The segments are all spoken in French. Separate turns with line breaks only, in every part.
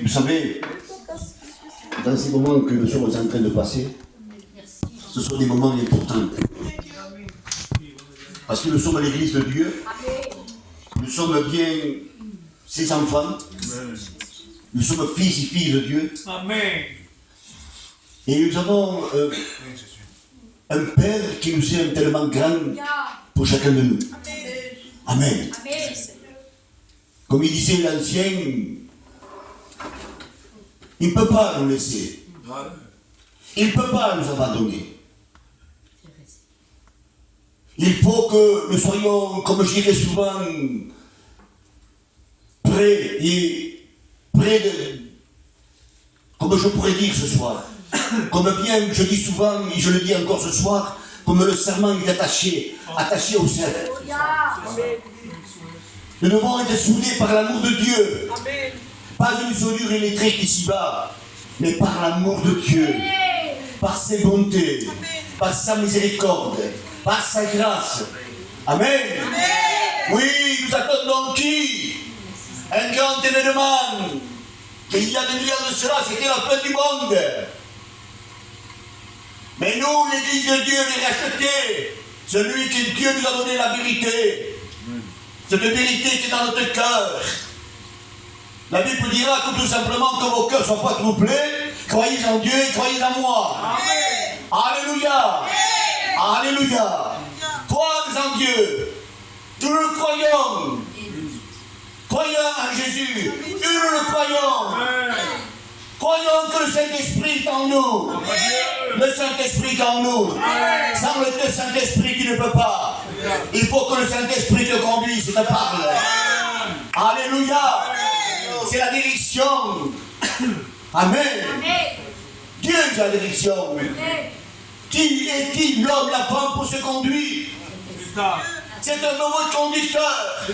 Vous savez, dans ces moments que nous sommes en train de passer, ce sont des moments importants. Parce que nous sommes à l'église de Dieu. Nous sommes bien ses enfants. Nous sommes fils et filles de Dieu.
Amen.
Et nous avons un Père qui nous aime tellement grand pour chacun de nous. Amen. Comme il disait l'ancien, il ne peut pas nous laisser. Il ne peut pas nous abandonner. Il faut que nous soyons, comme je dirais souvent, prêts de, comme je pourrais dire ce soir, comme bien je dis souvent, et je le dis encore ce soir, comme le serment est attaché au ciel. Nous devons être soudés par l'amour de Dieu. Pas une soudure électrique ici-bas, mais par l'amour de Dieu, par ses bontés, par sa miséricorde, par sa grâce. Amen. Oui, nous attendons qui? Un grand événement. Il y a des milliards de cela, c'était la fin du monde. Mais nous, l'Église de Dieu, les rachetés, celui que Dieu nous a donné la vérité. Cette vérité qui est dans notre cœur. La Bible dira que tout simplement que vos cœurs ne soient pas troublés, croyez en Dieu et croyez en moi. Amen. Alléluia. Amen. Alléluia. Croyez en Dieu. Nous le croyons. Croyons en Jésus. Nous le croyons. Amen. Croyons que le Saint-Esprit est en nous. Amen. Le Saint-Esprit est en nous. Amen. Sans le Saint-Esprit, tu ne peux pas. Amen. Il faut que le Saint-Esprit te conduise, te parle. Amen. Alléluia. C'est la direction. Amen. Amen. Dieu est la direction. Amen. Qui est-il, l'homme, la femme, pour se conduire? C'est un nouveau conducteur.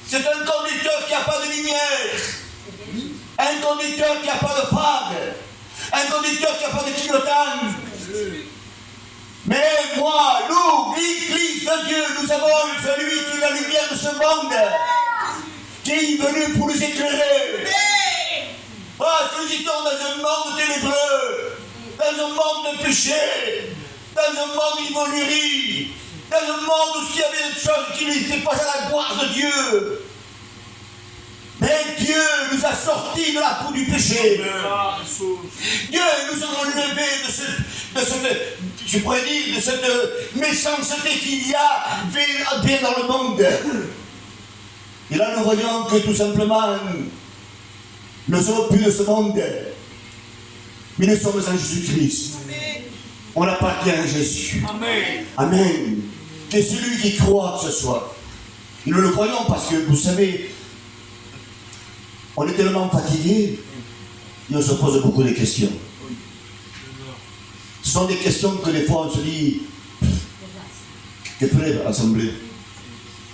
C'est un conducteur qui n'a pas de lumière. Un conducteur qui n'a pas de phare. Un conducteur qui n'a pas de clignotant. Mais moi, nous, l'Église de Dieu, nous avons celui qui est la lumière de ce monde, qui est venu pour nous éclairer. Parce que nous étions dans un monde ténébreux, dans un monde de péché, dans un monde d'ivognerie, dans un monde où il y avait des choses qui n'étaient pas à la gloire de Dieu. Mais Dieu nous a sortis de la peau du péché. Dieu nous a relevés de cette, je pourrais dire, de cette méchanceté qu'il y a bien dans le monde. Et là, nous voyons que tout simplement, nous ne sommes plus de ce monde, mais nous sommes en Jésus-Christ. On appartient à Jésus. Amen. Amen. Que celui qui croit ce soir. Nous le croyons parce que, vous savez, on est tellement fatigué et on se pose beaucoup de questions. Ce sont des questions que des fois on se dit, que ferait l'Assemblée?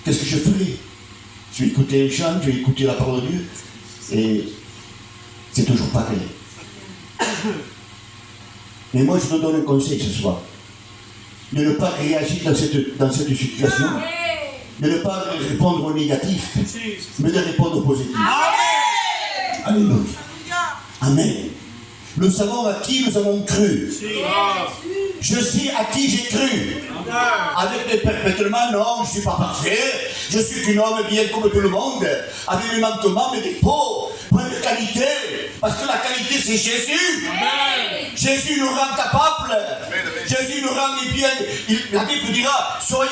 Qu'est-ce que je ferais? Je vais écouter un chant, je vais écouter la parole de Dieu, et c'est toujours pareil. Mais moi, je te donne un conseil ce soir. De ne pas réagir dans cette situation, de ne pas répondre au négatif, mais de répondre au positif. Alléluia. Amen. Nous savons à qui nous avons cru. Je sais à qui j'ai cru. Avec des perpétuellement, non, je ne suis pas parfait. Je suis qu'un homme bien comme tout le monde, avec mes manquements, mes défauts, plein de qualité. Parce que la qualité, c'est Jésus. Amen. Jésus nous rend capables. Jésus nous rend bien. La Bible dira, soyez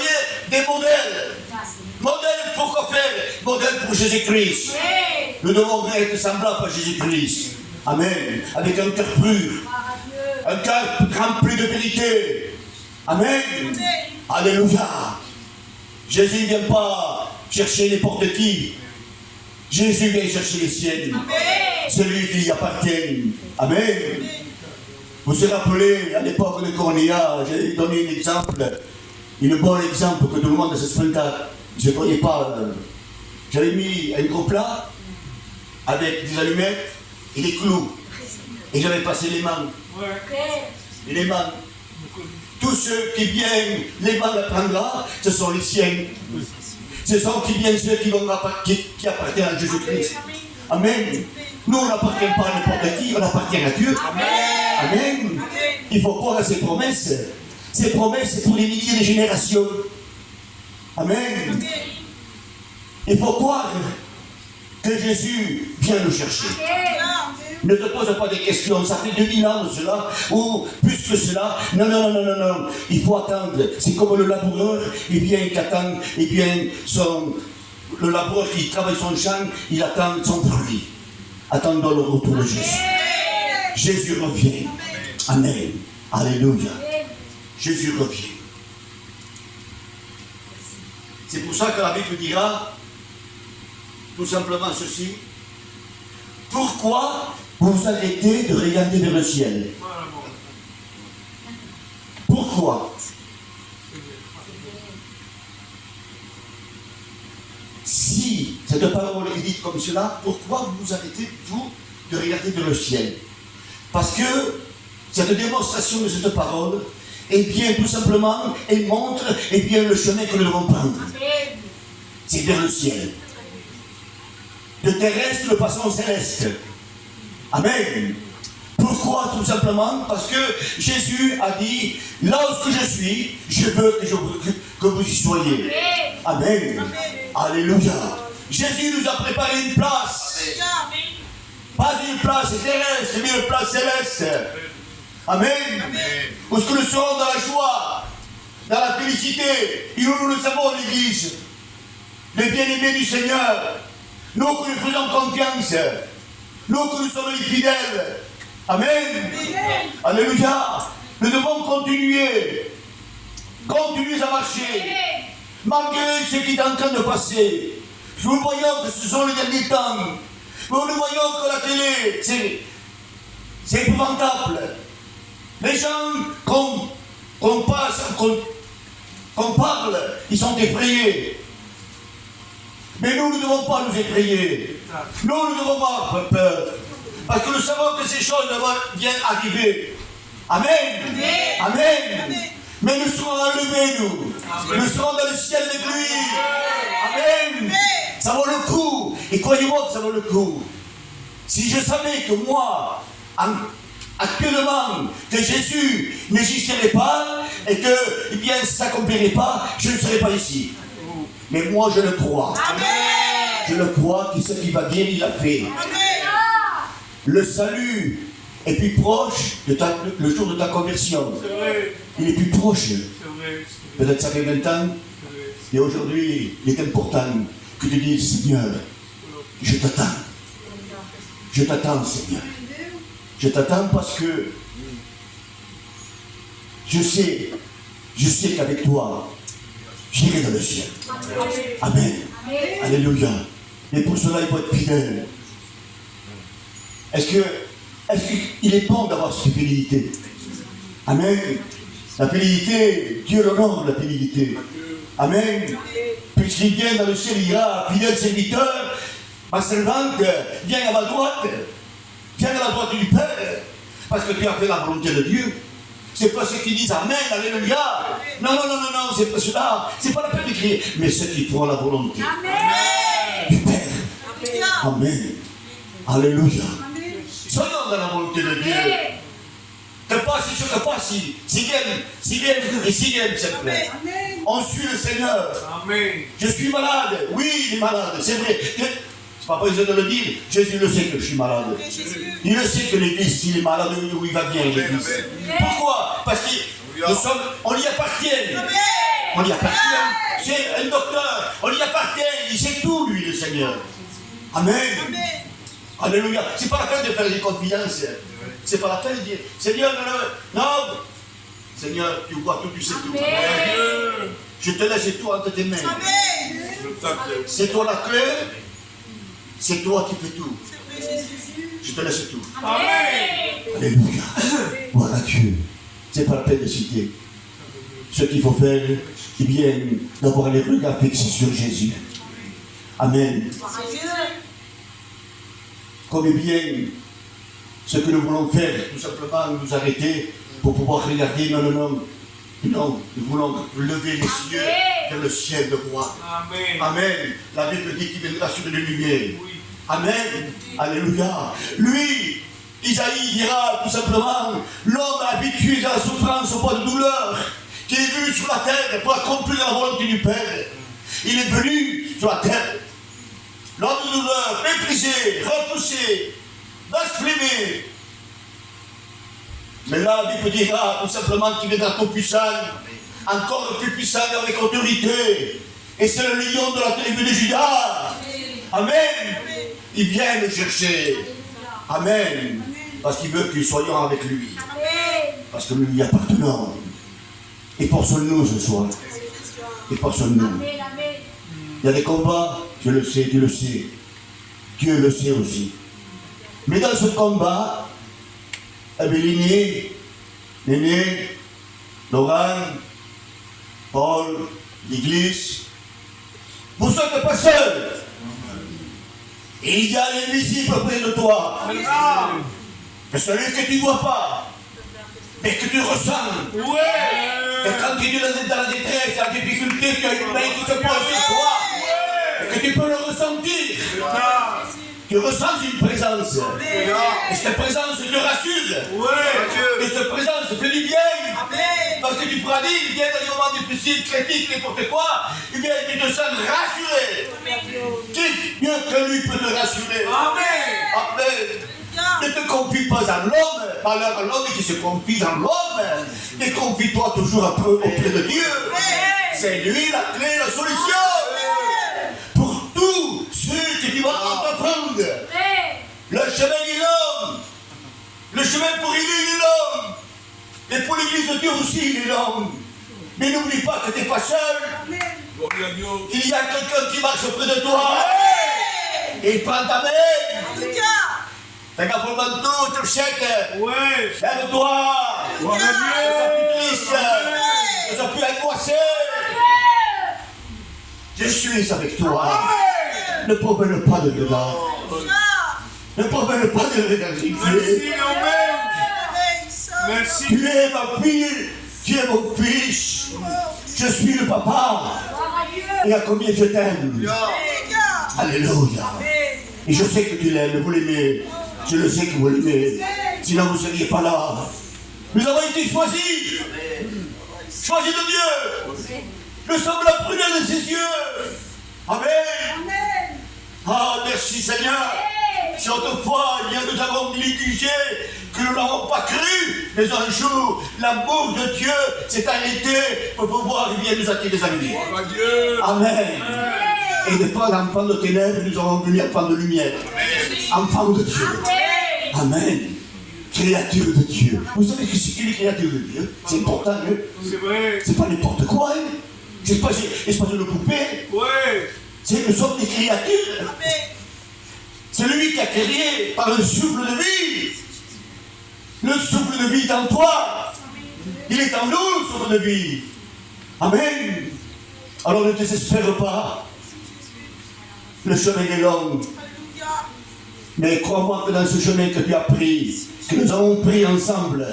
des modèles. Modèle pour quoi faire? Modèle pour Jésus-Christ. Nous devons être semblables à Jésus-Christ. Amen. Avec un cœur pur. Un cœur rempli de vérité. Amen. Alléluia. Jésus ne vient pas chercher n'importe qui. Jésus vient chercher les siennes. Celui qui y appartient. Amen. Vous vous rappelez, à l'époque de Cornéa, j'ai donné un exemple, un bon exemple que tout le monde se souvient. Je ne croyais pas. J'avais mis un gros plat avec des allumettes et des clous. Et j'avais passé les mains. Et les mains. Tous ceux qui viennent, les mains la prendra, ce sont les siens. Ce sont qui viennent ceux qui appartiennent à Jésus-Christ. Amen. Nous, on n'appartient pas à n'importe qui, on appartient à Dieu. Amen. Il faut croire à ses promesses. Ces promesses, c'est pour les milliers de générations. Amen. Il faut croire que Jésus vient nous chercher. Ne te pose pas des questions, ça fait 2000 ans de cela, ou plus que cela. Non, non, non, non, non, non. Il faut attendre. C'est comme le laboureur, qui attend, le laboureur qui travaille son champ, il attend son fruit. Attendons le retour de Jésus. Jésus revient. Amen. Alléluia. Jésus revient. C'est pour ça que la Bible dira tout simplement ceci. Pourquoi vous arrêtez de regarder vers le ciel? Pourquoi? Si cette parole est dite comme cela, pourquoi vous arrêtez, vous, de regarder vers le ciel? Parce que cette démonstration de cette parole, eh bien, tout simplement, elle montre, eh bien, le chemin que nous devons prendre. C'est vers le ciel. De terrestre, nous passons au céleste. Amen. Pourquoi? Tout simplement parce que Jésus a dit, là où je suis, je veux que vous y soyez. Amen. Amen. Alléluia. Jésus nous a préparé une place. Pas une place terrestre, mais une place céleste. Amen. Où est-ce que nous serons dans la joie, dans la félicité, et où nous le savons, l'Église, les bien-aimés du Seigneur, nous que nous faisons confiance, nous que nous sommes les fidèles. Amen. Alléluia. Nous devons continuer à marcher, malgré ce qui est en train de passer. Nous voyons que ce sont les derniers temps. Nous voyons que la télé, c'est épouvantable. Les gens qu'on parle, ils sont effrayés. Mais nous ne devons pas nous effrayer. Nous ne devons pas avoir peur. Parce que nous savons que ces choses viennent arriver. Amen. Amen. Amen. Mais nous serons enlevés, nous. Amen. Nous serons dans le ciel avec lui. Amen. Amen. Ça vaut le coup. Et croyez-moi que ça vaut le coup. Si je savais que moi, actuellement, que Jésus n'existerait pas et que, eh bien, ça ne s'accomplirait pas, je ne serais pas ici. Mais moi, je le crois. Amen. Je le crois que ce qui va bien, il l'a fait. Amen. Le salut est plus proche le jour de ta conversion. Il est plus proche. Peut-être ça fait 20 ans. Et aujourd'hui, il est important que tu dises, Seigneur, je t'attends. Je t'attends, Seigneur. Je t'attends parce que je sais qu'avec toi, j'irai dans le ciel. Amen. Alléluia. Et pour cela, il faut être fidèle. Est-ce qu'il est bon d'avoir cette fidélité? Amen. La fidélité, Dieu l'honore, la fidélité. Amen. Puisqu'il vient dans le ciel, il ira, fidèle serviteur, ma servante, viens à ma droite. Viens à la droite du Père. Parce que tu as fait la volonté de Dieu. C'est pas ceux qui disent Amen, Alléluia. Non, non, non, non, non, c'est pas cela. C'est pas la peine de crier. Mais ceux qui font la volonté du Père. Amen. Alléluia. Soyons dans la volonté de Dieu. Que passe, que passe, si bien, s'il te plaît. On suit le Seigneur. Amen. Je suis malade. Oui, il est malade, c'est vrai. C'est pas besoin de le dire. Jésus le sait que je suis malade. Il le sait que l'Église, s'il est malade, où il va bien, l'Église. Pourquoi? Parce qu'on y appartient. On y appartient. C'est un docteur. On y appartient. Il sait tout, lui, le Seigneur. Amen. Alléluia. C'est pas la peine de faire des confidences. C'est pas la peine de dire, Seigneur, non. Seigneur, tu vois tout, tu sais tout. Amen. Je te laisse tout entre tes mains. C'est toi la clé. C'est toi qui fais tout. Je te laisse tout. Amen. Alléluia. Voilà Dieu. C'est pas la peine de citer. Ce qu'il faut faire, c'est bien d'avoir les regards fixés sur Jésus. Amen. Comme bien ce que nous voulons faire, tout simplement nous arrêter pour pouvoir regarder. Non, nous voulons lever les cieux dans le ciel de roi.
Amen.
Amen. La Bible dit qu'il viendra sur les lumières.
Oui.
Amen. Alléluia. Lui, Isaïe dira tout simplement, l'homme habitué à la souffrance au poids de douleur, qui est venu sur la terre pour accomplir la volonté du Père. Il est venu sur la terre. L'homme de douleur, méprisé, repoussé, blasphémé. Mais là, la Bible dira tout simplement qu'il viendra tout puissant, encore plus puissant avec autorité. Et c'est le lion de la tribu de Judas. Amen. Il vient le chercher. Amen. Parce qu'il veut que nous soyons avec lui. Parce que nous lui appartenons. Et portions-nous ce soir. Et portions-nous. Il y a des combats, je le sais, tu le sais. Dieu le sait aussi. Mais dans ce combat, Abéliné, Néné, Laurent, Paul, l'Église, vous ne serez pas seuls. Il y a l'invisible près de toi. Mais celui que tu ne vois pas, mais que tu ressens. Et quand tu es dans la détresse, dans la difficulté, tu as une main qui se pose sur toi. Et que tu peux le ressentir. Tu ressens une présence. Et cette présence te rassure. Et cette présence te fait du bien. Parce que tu pourras dire, il vient dans les moments difficiles, critiques, n'importe quoi, il vient et tu te sens rassuré. Qui mieux que lui peut te rassurer? Amen. Ne te confie pas en l'homme, malheur à l'homme qui se confie dans l'homme. Mais confie-toi toujours auprès de Dieu. C'est lui la clé, la solution. Pour tous ceux que tu vas entreprendre. Le chemin de l'homme. Le chemin pour élever l'homme. Et pour l'église de Dieu aussi, il est long. Mais n'oublie pas que tu n'es pas seul. Il y a quelqu'un qui marche auprès de toi. Et il prend ta main. T'as qu'à prendre le manteau, te le chèque. Lève-toi. Ne sois plus triste. Ne sois plus angoissé. Je suis avec toi. Ne promène pas de dedans. Ne promène pas de l'énergie.
Merci.
Tu es ma fille, tu es mon fils. Je suis le papa. Et à combien je t'aime. Alléluia. Et je sais que tu l'aimes, vous l'aimez. Je le sais que vous l'aimez. Sinon vous ne seriez pas là. Nous avons été choisis. Choisis de Dieu. Nous sommes la prunelle de ses yeux. Amen. Ah, merci Seigneur. Si autrefois, nous avons négligé, que nous n'avons pas cru, mais un jour, l'amour de Dieu s'est arrêté pour pouvoir bien nous attirer des amis. Amen. Et des fois, l'enfant de ténèbres, nous avons devenu enfant de lumière. Enfant de Dieu. Amen. Créature de Dieu. Vous savez que c'est une créature de Dieu. C'est important, hein?
C'est vrai.
C'est pas n'importe quoi, hein? C'est pas une poupée. Nous sommes des créatures. C'est lui qui a créé par le souffle de vie. Le souffle de vie est en toi. Il est en nous, le souffle de vie. Amen. Alors ne désespère pas. Le chemin est long. Mais crois-moi que dans ce chemin que tu as pris, que nous avons pris ensemble,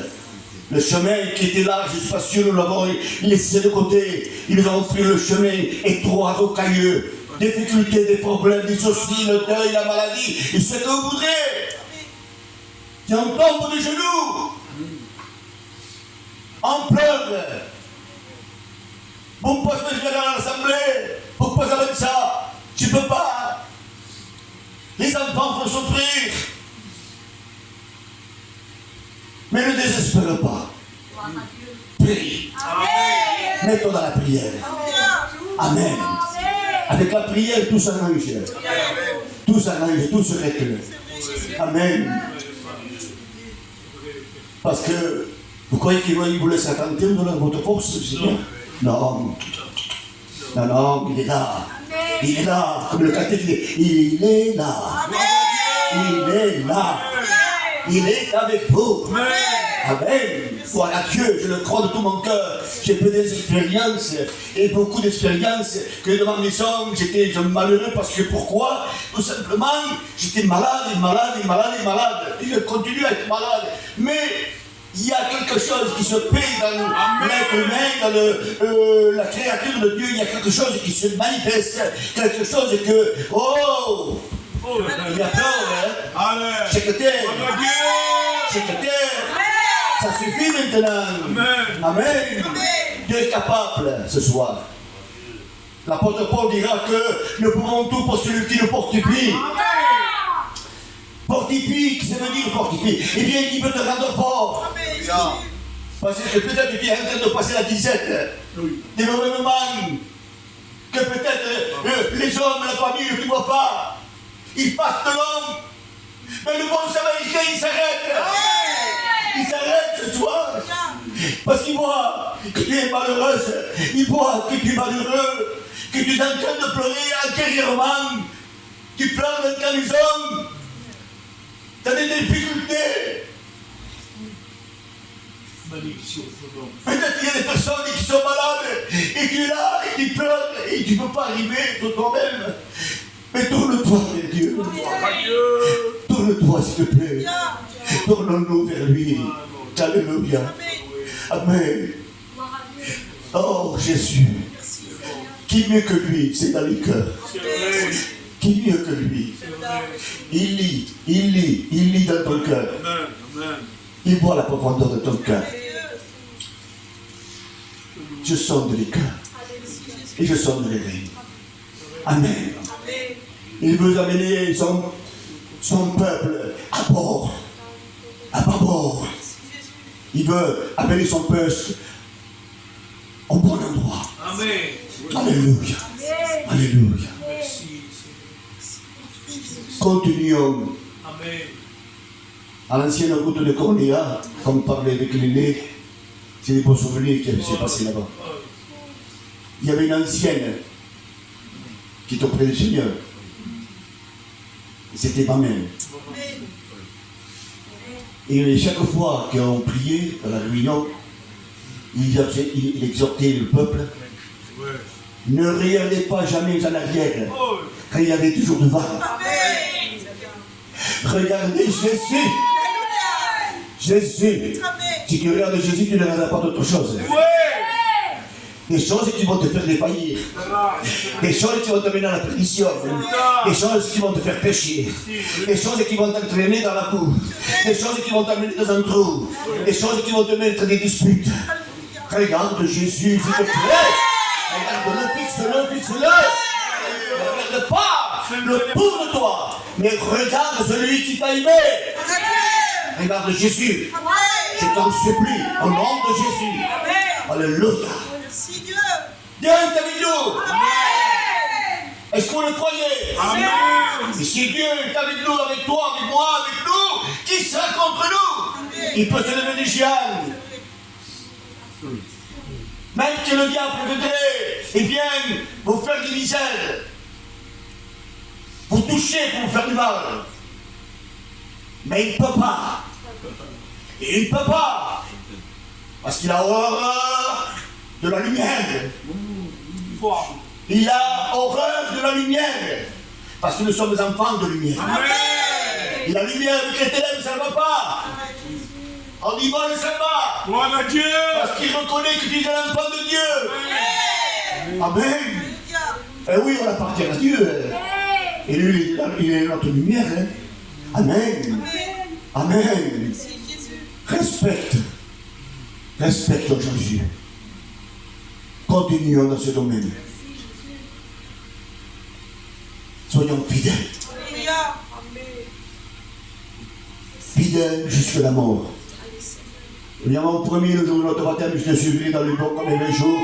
le chemin qui était large et spacieux, nous l'avons laissé de côté. Et nous avons pris le chemin étroit, rocailleux. Difficultés, des problèmes, des soucis, le deuil, la maladie, et ce que vous voudrez. Si on tombe de genoux, on pleure. Pourquoi je viens dans l'assemblée? Pourquoi ça va être ça? Tu ne peux pas. Les enfants font souffrir. Mais ne désespère pas. Prie. Mets-toi dans la prière. Amen. Avec la prière, tout s'arrange. Tout s'arrange, tout se règle. Amen. Parce que vous croyez qu'il vous laisse attendre de votre force, Seigneur? Non. Non, non, il est là. Il est là. Comme le catéchisme dit, il est là. Il est là. Il est avec vous. Amen. Voilà Dieu, je le crois de tout mon cœur. J'ai fait des expériences, et beaucoup d'expériences, que dans ma maison, j'étais malheureux parce que pourquoi? Tout simplement, j'étais malade. Et je continue à être malade. Mais il y a quelque chose qui se paie dans l'être humain, dans la créature de Dieu. Il y a quelque chose qui se manifeste. Quelque chose que... Oh, il y a peur, hein? C'est que terre. C'est que terre. Ça suffit maintenant. Amen. Dieu est capable ce soir. L'apôtre Paul dira que nous pouvons tout pour celui qui nous fortifie. Fortifie, ça veut dire fortifie. Eh bien, il peut te rendre fort. Parce que peut-être tu es en train de passer la disette. Des mauvais moments. Que peut-être les hommes, la famille ne te voient pas. Ils passent de l'homme. Mais le bon samaritain, il s'arrête. Il s'arrête ce soir. Parce qu'il voit que tu es malheureuse. Il voit que tu es malheureux. Que tu es en train de pleurer intérieurement. Tu pleures dans ta maison. Tu as des difficultés. Peut-être qu'il y a des personnes qui sont malades. Et tu es là et tu pleures. Et tu ne peux pas arriver de toi-même. Mais tourne-toi vers Dieu. Tourne-toi s'il te plaît. Tournons-nous vers lui. Alléluia. Amen. Oh Jésus. Qui mieux que lui, c'est dans les cœurs. Qui mieux que lui. Il lit dans ton cœur. Il voit la profondeur de ton cœur. Je sonde les cœurs. Et je sonde les reins. Amen. Il veut amener son peuple à bord. À bord. Il veut amener son peuple au bon endroit. Amen. Alléluia. Alléluia. Continuons. Amen. À l'ancienne route de Cornéa, comme parlait avec l'aîné, c'est des beaux souvenirs qui s'est passé là-bas. Il y avait une ancienne qui est auprès du Seigneur. C'était ma mère. Et chaque fois qu'on priait dans la réunion, il exhortait le peuple. Ne regardez pas jamais en arrière, car il y avait toujours devant. Regardez Jésus. Jésus. Si tu regardes Jésus, tu ne regarderas pas d'autre chose. Des choses qui vont te faire défaillir. Des choses qui vont te mener à la perdition. Des choses qui vont te faire pécher. Des choses qui vont t'entraîner dans la cour. Des choses qui vont t'amener dans un trou. Des choses qui vont te mettre des disputes. Regarde Jésus, s'il te plaît. Regarde-le, fixe-le. Ne regarde pas le pour de toi, mais regarde celui qui t'a aimé. Regarde Jésus. Je t'en supplie, au nom de Jésus. Alléluia. Dieu est avec nous. Est-ce qu'on le croyait? Amen. Et si Dieu est avec nous, avec toi, avec moi, avec nous, qui sera contre nous? Amen. Il peut se lever des géants. Même que le diable voudrait, eh bien, vous faire des misères, vous toucher pour vous faire du mal. Mais il ne peut pas. Il ne peut pas. Parce qu'il a horreur de la lumière. Il a horreur de la lumière. Parce que nous sommes des enfants de lumière. Amen. Et la lumière avec les ténèbres, ça ne va pas. En divan, ça va. Gloire à Dieu. Parce qu'il reconnaît que tu es un enfant de Dieu. Amen. Amen. Et oui, on appartient à Dieu. Et lui, il est notre lumière. Hein. Amen. Amen. Amen. Respecte. Respecte Jésus. Continuons dans ce domaine. Soyons fidèles. Fidèles jusqu'à la mort. Évidemment, au premier le jour de notre baptême, je te suivrai dans le bon comme les jours.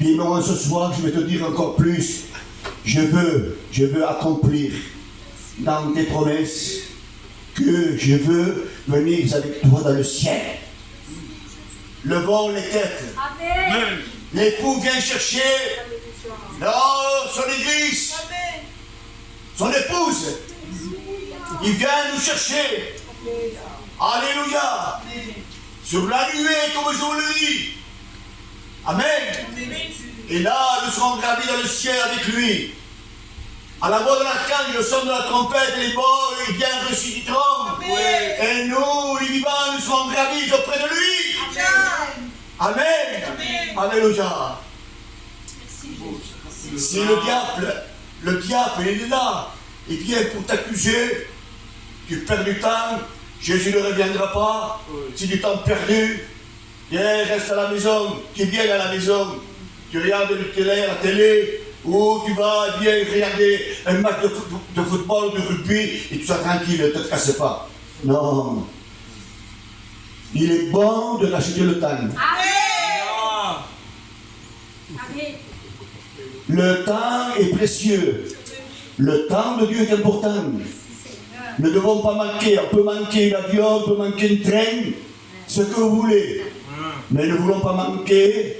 Mais moi, ce soir, je vais te dire encore plus. Je veux accomplir dans tes promesses que je veux venir avec toi dans le ciel. Levons les têtes. Amen. L'époux vient chercher son église, son épouse. Il vient nous chercher. Alléluia. Sur la nuée, comme je vous le dis. Amen. Et là, nous serons gravés dans le ciel avec lui. À la voix de l'archange, le son de la trompette, les morts, ils viennent ressusciteront. Et nous, les vivants, nous serons gravis auprès de lui. Amen. Amen. Alléluia. Si le diable, il est là, il vient pour t'accuser, tu perds du temps, Jésus ne reviendra pas, c'est du temps perdu, viens, reste à la maison, tu viens à la maison, tu regardes la télé, ou tu vas bien regarder un match de football, de rugby, et tu sois tranquille, ne te casse pas. Non. Il est bon de racheter le temps.
Amen.
Le temps est précieux. Le temps de Dieu est important. Nous ne devons pas manquer. On peut manquer l'avion, on peut manquer un train, ce que vous voulez. Mais ne voulons pas manquer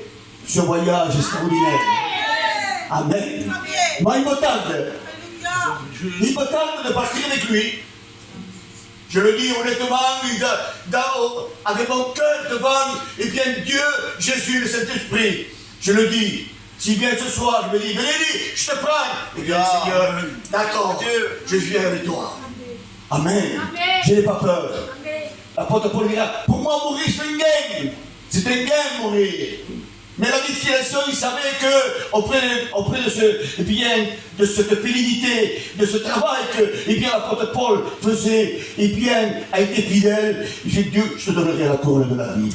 ce voyage extraordinaire. Amen. Moi, il me tarde. Il me tarde de partir avec lui. Je le dis honnêtement, avec mon cœur devant, et bien Dieu, Jésus, le Saint-Esprit. Je le dis. S'il vient ce soir, je me dis, Bénédicte, je te prends. Et bien, Seigneur, d'accord, je viens avec toi. Amen. Je n'ai pas peur. L'apôtre Paul dira, pour moi, mourir, c'est un gain. C'est un gain, mourir. Mais la destination, il savait que auprès de cette fidélité, de ce travail que l'apôtre Paul faisait, a été fidèle, j'ai dit, Dieu, je te donnerai la couronne de la vie.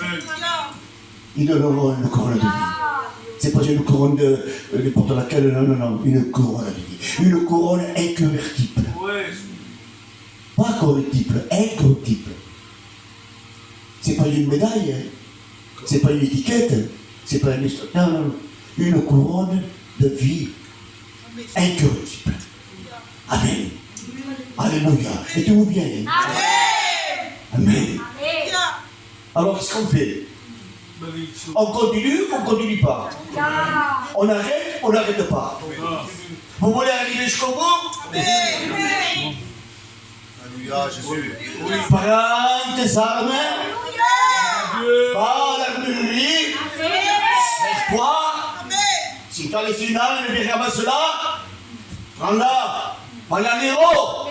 Ils donneront une couronne de vie. C'est pas une couronne de n'importe laquelle, non, une couronne de vie. Une couronne incorruptible. Pas corruptible, incorruptible. C'est pas une médaille, c'est pas une étiquette, c'est pas une histoire. Non. Une couronne de vie incorruptible. Amen. Alléluia. Et tout va bien. Amen. Alors, qu'est-ce qu'on fait? On continue ou on ne continue pas? On arrête ou on n'arrête pas? Vous voulez arriver jusqu'au bout?
Alléluia, Jésus.
Prends tes armes. Pas l'armurerie. Serre-toi. Si tu as les une arme, mais ramasse-la. Prends-la. Voyons un héros.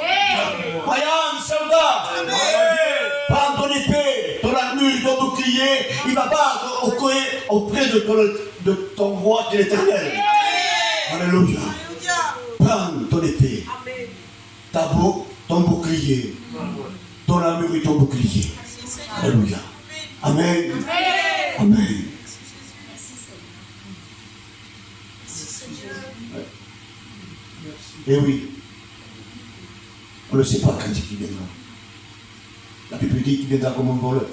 Voyons un soldat. Prends ton épée, ton armure, ton bouclier. Il va battre auprès de ton roi qui est l'éternel. Alléluia. Prends ton épée. Ton bouclier. Ton armure et ton bouclier. Alléluia. Amen. Amen. Et oui, on ne sait pas quand il viendra. La Bible dit qu'il viendra comme un voleur,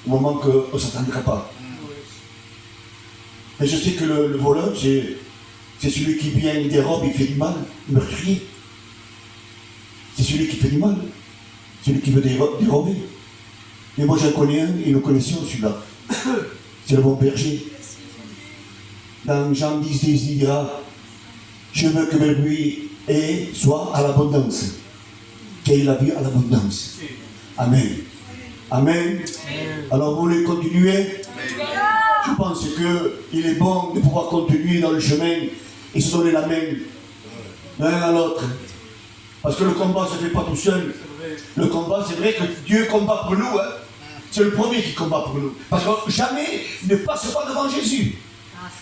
au moment qu'on ne s'attendra pas. Mais je sais que le voleur, c'est celui qui vient, il dérobe, il fait du mal, meurtrier. C'est celui qui fait du mal, celui qui veut dérober. Mais moi j'en connais un, et nous connaissions celui-là. C'est le bon berger. Dans Jean 10, il dira, je veux que mes brebis soit à l'abondance, qu'il ait la vie à l'abondance. Amen. Amen. Alors vous voulez continuer? Je pense qu'il est bon de pouvoir continuer dans le chemin et se donner la main l'un à l'autre. Parce que le combat ne se fait pas tout seul. Le combat, c'est vrai que Dieu combat pour nous. Hein. C'est le premier qui combat pour nous. Parce que jamais ne passe pas devant Jésus.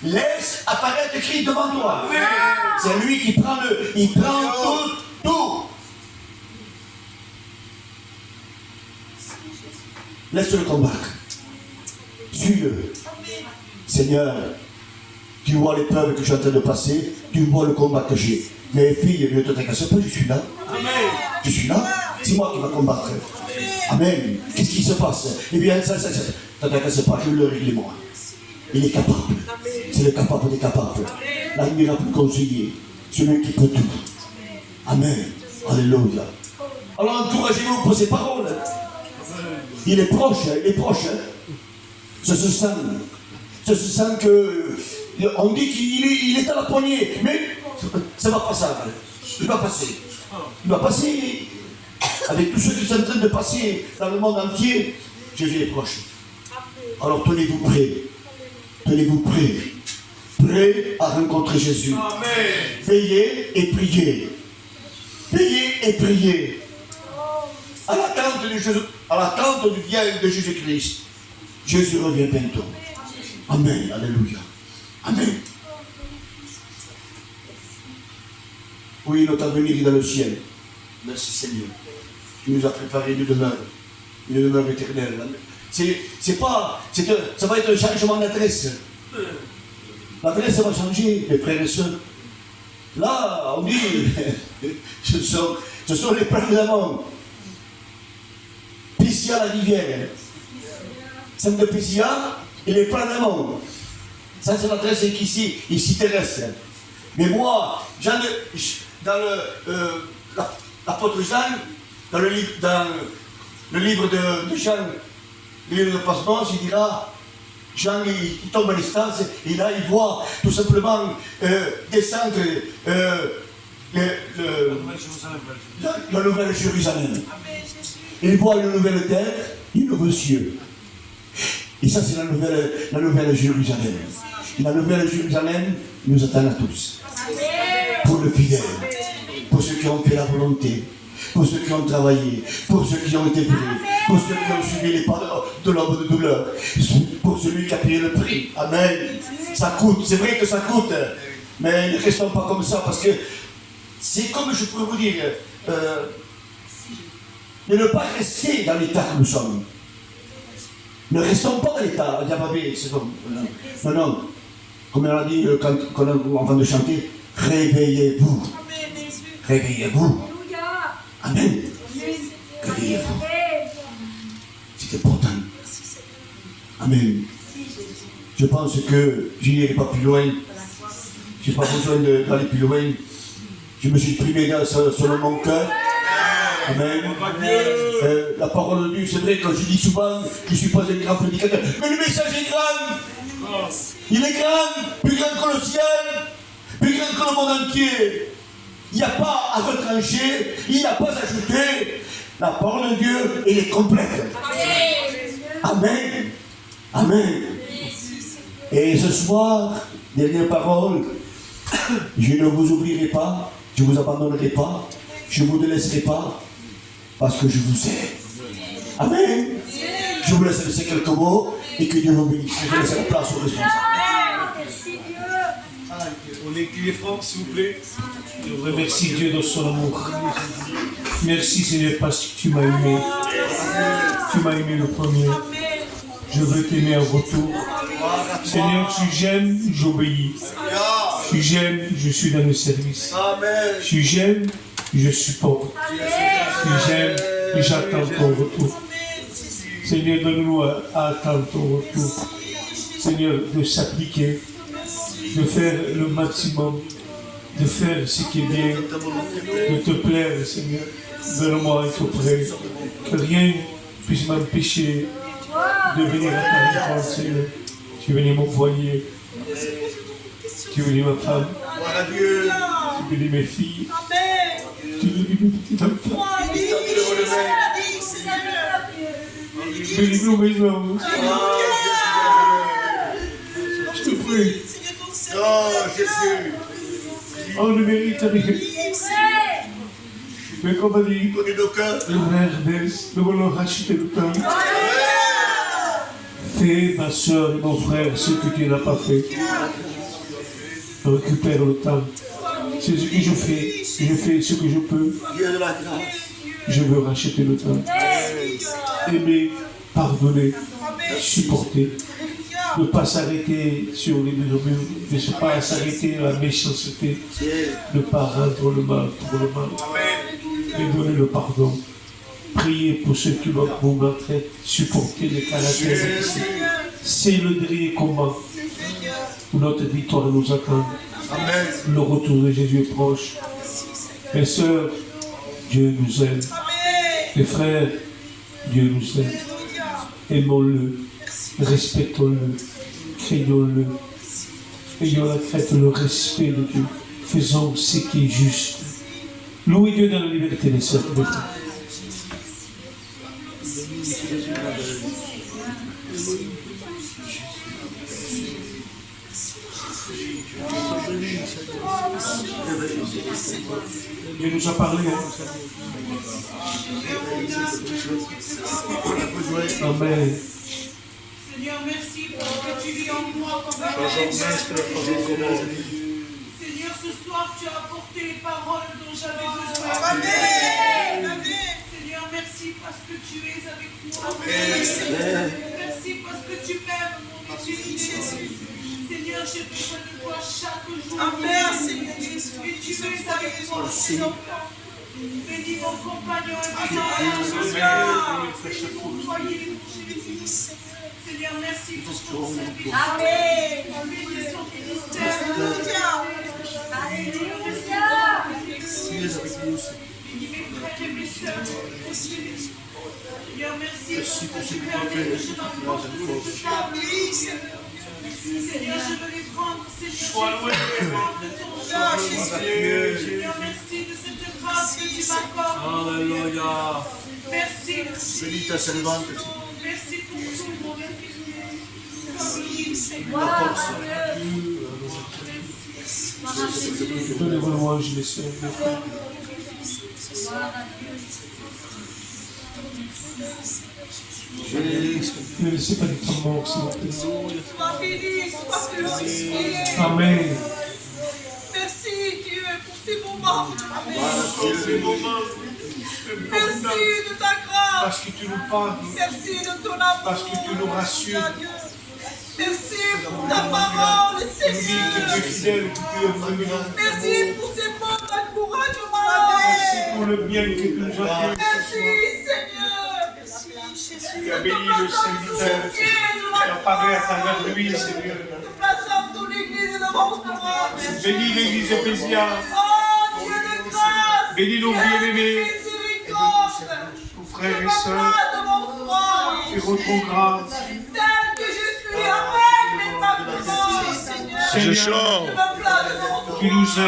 Laisse apparaître Christ devant toi. C'est lui qui prend il prend tout. Laisse-le combattre. Suis-le. Seigneur, tu vois l'épreuve que je suis en train de passer, tu vois le combat que j'ai. Mais fille, ne te tracasse pas, je suis là. Je suis là, c'est moi qui va combattre. Amen. Qu'est-ce qui se passe? Eh bien, ça, ne te tracasse pas, je le règle moi. Il est capable. C'est le capable des capables. L'admirable conseiller. Celui qui peut tout. Amen. Alléluia. Alors encouragez-vous pour ces paroles. Il est proche, il est proche. Ça se sent que. On dit qu'il est à la poignée, mais ça va passer. Il va passer. Il va passer. Avec tous ceux qui sont en train de passer dans le monde entier, Jésus est proche. Alors tenez-vous prêts. Tenez-vous prêts prêts à rencontrer Jésus.
Amen.
Veillez et priez. Veillez et priez. À l'attente du bien de Jésus-Christ. Jésus revient bientôt. Amen. Alléluia. Amen. Oui, notre avenir est dans le ciel. Merci Seigneur. Tu nous as préparé une demeure éternelle. Ça va être un changement d'adresse. L'adresse va changer, mes frères et sœurs. Là, on dit, ce sont les plans de l'amour. Pissia la rivière. Sainte-Pissia et les plans de l'amour. Ça, c'est l'adresse ici terrestre. Mais moi, dans l'apôtre Jean, dans le livre de Jean, le livre de Passement, il dira, Jean, il tombe à l'instance, et là, il voit tout simplement descendre la nouvelle Jérusalem. Il voit une nouvelle terre, une nouvelle cieux. Et ça, c'est la nouvelle Jérusalem. Et la nouvelle Jérusalem nous attend à tous. Pour le fidèle, pour ceux qui ont fait la volonté, pour ceux qui ont travaillé, pour ceux qui ont été vrais, pour ceux qui ont suivi les pas de l'homme de douleur, pour celui qui a payé le prix. Amen. Ça coûte, c'est vrai que ça coûte, mais ne restons pas comme ça, parce que c'est comme je pourrais vous dire, ne pas rester dans l'état que nous sommes. Ne restons pas dans l'état, Yababé, c'est comme. Non. Comme on a dit avant de chanter, réveillez-vous. Réveillez-vous. Amen. Réveillez-vous. C'est important. Amen. Je pense que je n'irai pas plus loin. Je n'ai pas besoin d'aller plus loin. Je me suis exprimé selon mon cœur. Amen. La parole de Dieu, c'est vrai, quand je dis souvent, je ne suis pas un grand prédicateur, mais le message est grand. Il est grand, plus grand que le ciel, plus grand que le monde entier. Il n'y a pas à retrancher, il n'y a pas à ajouter. La parole de Dieu, elle est complète. Amen. Amen. Et ce soir, dernière parole, je ne vous oublierai pas, je ne vous abandonnerai pas, je ne vous délaisserai pas, parce que je vous aime. Amen. Je vous laisse laisser quelques mots et que Dieu vous bénisse. Je vais laisser la place aux responsables.
On écrit les francs, s'il vous plaît. Je remercie Dieu de son amour. Merci Seigneur parce que tu m'as aimé. Tu m'as aimé le premier. Je veux t'aimer en retour. Seigneur, si j'aime, j'obéis. Si j'aime, je suis dans le service. Si j'aime, je supporte. Si j'aime, j'attends ton retour. Seigneur, donne-nous à attendre ton retour. Seigneur, de s'appliquer, de faire le maximum, de faire ce qui est bien, de te plaire, Seigneur. Donne-moi à être prêt, que rien puisse m'empêcher de venir à ta rencontre, Seigneur. Tu es venu m'envoyer, tu es venu ma femme, tu es venu mes filles, tu es venu mes petits enfants, tu es venu nos maisons. Je te prie.
Oh Jésus.
On ne mérite rien. Mais comme a dit
Connais nos cœurs.
le frère Bess, nous voulons racheter le temps. Fais, ma soeur et mon frère, ce que tu n'as pas fait. Récupère le temps. C'est ce que je fais. Je fais ce que je peux.
Dieu de la grâce.
Je veux racheter le temps. Aimer, pardonner, supporter. Ne pas s'arrêter sur les murmures, ne pas s'arrêter à la méchanceté, ne pas rendre le mal pour le mal, mais donner le pardon. Priez pour ceux qui vous maltraitent, supporter les caractères. C'est le dernier combat où notre victoire nous attend. Le retour de Jésus est proche. Mes sœurs, Dieu nous aime. Mes frères, Dieu nous aime. Aimons-le. Respectons-le, craignons-le, ayons la crainte, le respect de Dieu, faisons ce qui est juste. Louez Dieu dans la liberté des sœurs. Dieu nous a parlé. Hein. Amen.
Seigneur, merci pour ce que tu vis en moi comme un Seigneur, ce soir, tu as apporté les paroles dont j'avais besoin. Amen. Seigneur, merci parce que tu es avec moi. Amen. Merci parce que tu m'aimes, mon Dieu. Seigneur, j'ai besoin de toi chaque jour. Amen, Seigneur Jésus. Et tu es avec moi, mes enfants. Bénis mon compagnon et bénis mon foyer, mon Jésus. Seigneur, merci pour ton service. Amen. Bénis son ministère. Bénis mes frères et mes sœurs. Seigneur, merci parce que tu permets que je m'approche de cette table. Seigneur, je veux les prendre. Seigneur, je veux les prendre de ton cœur. Seigneur, merci de cette grâce que tu m'accordes. Alléluia. Merci. Bénis ta servante. Merci pour tout, mon Dieu. La force.
Donnez-vous louange, mes sœurs. Ne laissez pas d'être mort, s'il vous plaît. Amen.
Merci Dieu pour ces moments. Merci de ta grâce.
Parce que tu nous parles.
Merci de ton amour.
Parce que tu nous rassures.
Merci pour ta parole,
Tu dis que tu es
Seigneur.
fidèle, que tu es venu.
Merci pour ces mots d'encouragement.
Merci pour le bien que tu nous as fait.
Merci Seigneur.
Tu as béni le serviteur. Tu as parlé à travers lui, Seigneur. Bénis l'église Éphésia.
Oh Dieu de grâce.
Bénis nos bien-aimés,
Miséricorde.
nos frères et sœurs. Tu es trop grâce.
Tel que je suis avec mes parents, Seigneur.
Seigneur,
Je me place devant toi.
tu nous aimes.